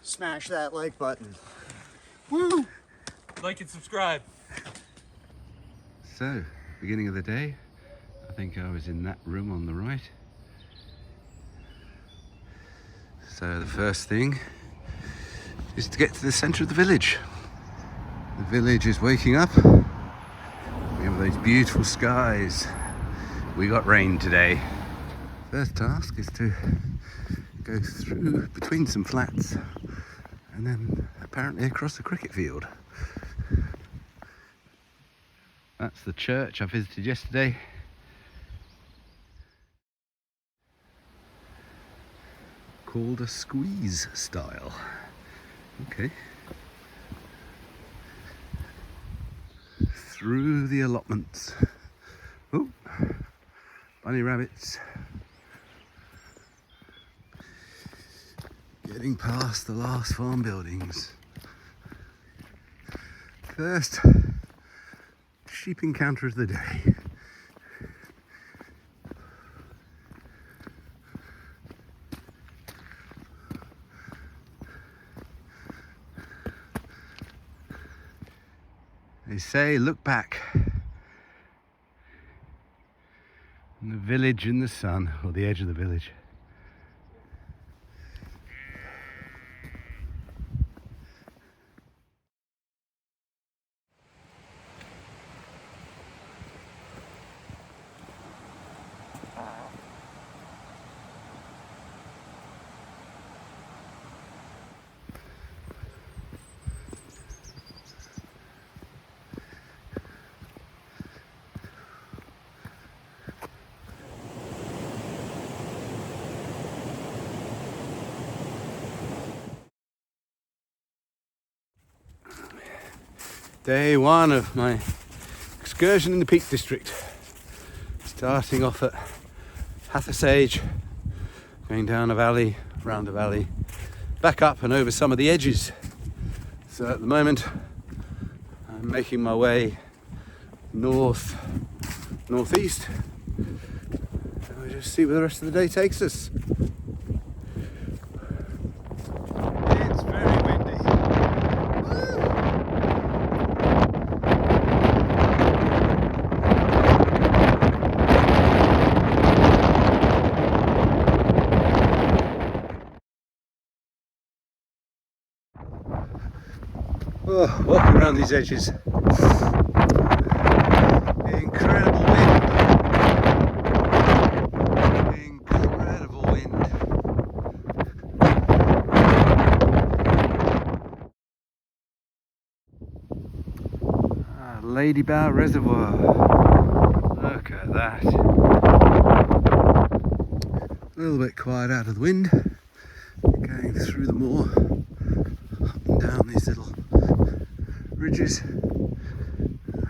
smash that like button. Woo! Like and subscribe. So, beginning of the day, I think I was in that room on the right. So the first thing is to get to the centre of the village. The village is waking up. We have those beautiful skies. We got rain today. First task is to go through between some flats and then apparently across the cricket field. That's the church I visited yesterday. Called a squeeze style. Okay. Through the allotments. Oh, bunny rabbits. Getting past the last farm buildings. First sheep encounter of the day. They say, look back. And the village in the sun, or the edge of the village. Day one of my excursion in the Peak District. Starting off at Sage, going down a valley, round a valley, back up and over some of the edges. So at the moment I'm making my way northeast. And we'll just see where the rest of the day takes us. It's very windy. Oh, walking around these edges. Incredible wind. Incredible wind. Lady Bower Reservoir. Look at that. A little bit quiet out of the wind. Going through the moor. Up and down these little ridges.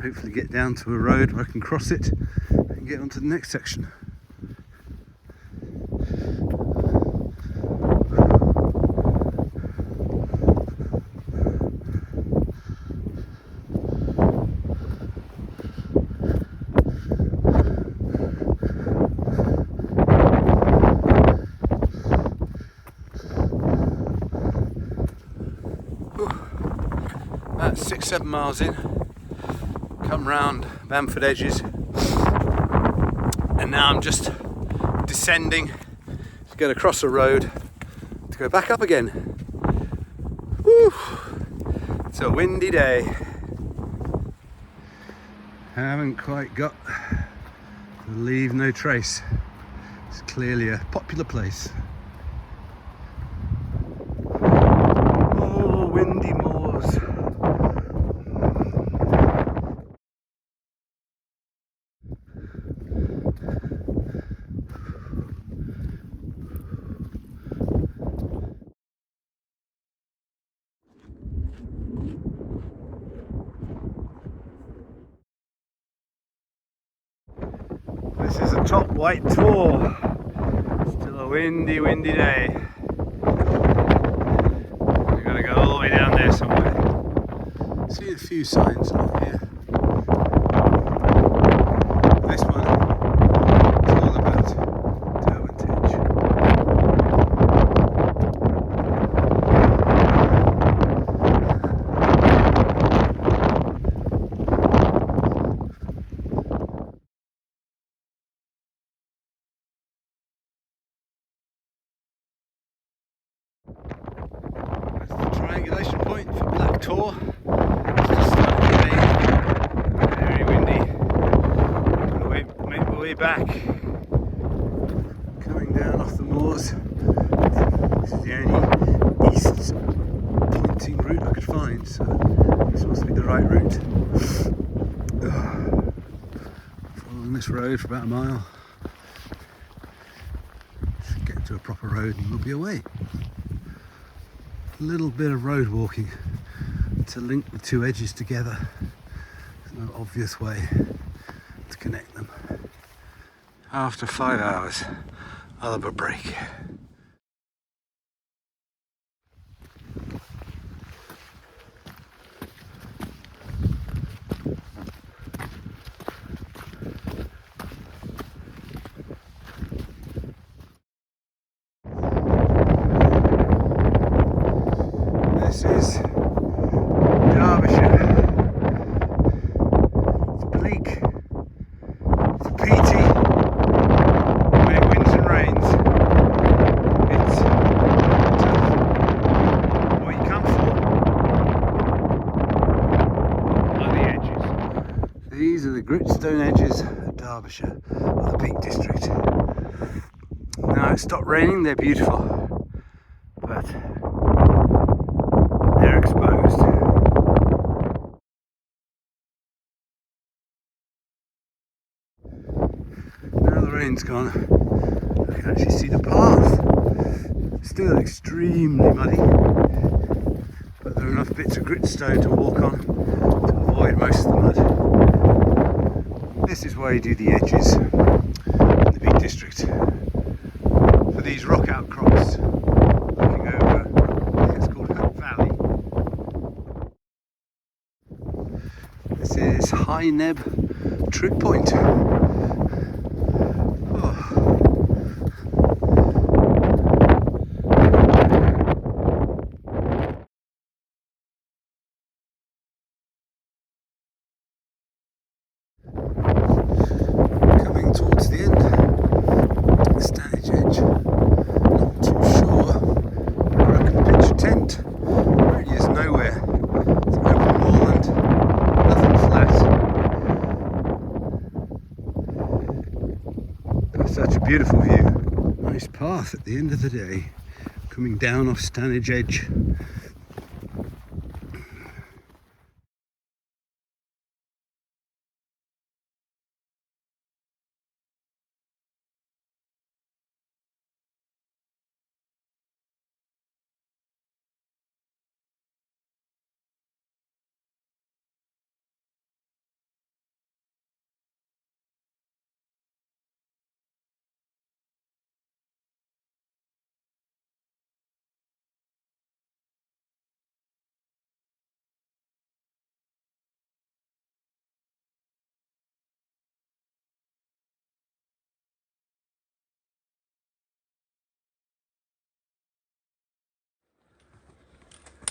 Hopefully get down to a road where I can cross it and get onto the next section. About 6-7 miles in, come round Bamford Edges, and now I'm just descending to get across a road to go back up again. Woo! It's a windy day. Haven't quite got to leave no trace. It's clearly a popular place. Oh, windy moors. This is a top white tour. Still a windy, windy day. We've got to go all the way down there somewhere. See a few signs along here. This one is all about Derwent. tour. It's just starting to rain, very windy. Make my way back, coming down off the moors. This is the only east pointing route I could find, so this must be the right route. Following this road for about a mile. Get to a proper road and we'll be away. A little bit of road walking to link the two edges together. There's no obvious way to connect them. After 5 hours, I'll have a break. This is Derbyshire. It's bleak, it's peaty, when it winds and rains. It's what you come for are the edges. These are the Gritstone Edges of Derbyshire, of the Peak District. Now it's stopped raining, they're beautiful, but they're exposed. Now the rain's gone, I can actually see the path. Still extremely muddy, but there are enough bits of gritstone to walk on to avoid most of the mud. This is why you do the edges in the Peak District. For these rock outcrops looking over, I think it's called Hope Valley. This is High Neb Trig Point. Coming towards the end, the Stanage Edge. Not too sure where I can pitch a tent. There really is nowhere. It's open moorland, nothing flat. But such a beautiful view. Nice path at the end of the day, coming down off Stanage Edge.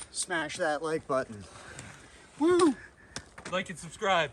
Smash that like button. Woo! Like and subscribe.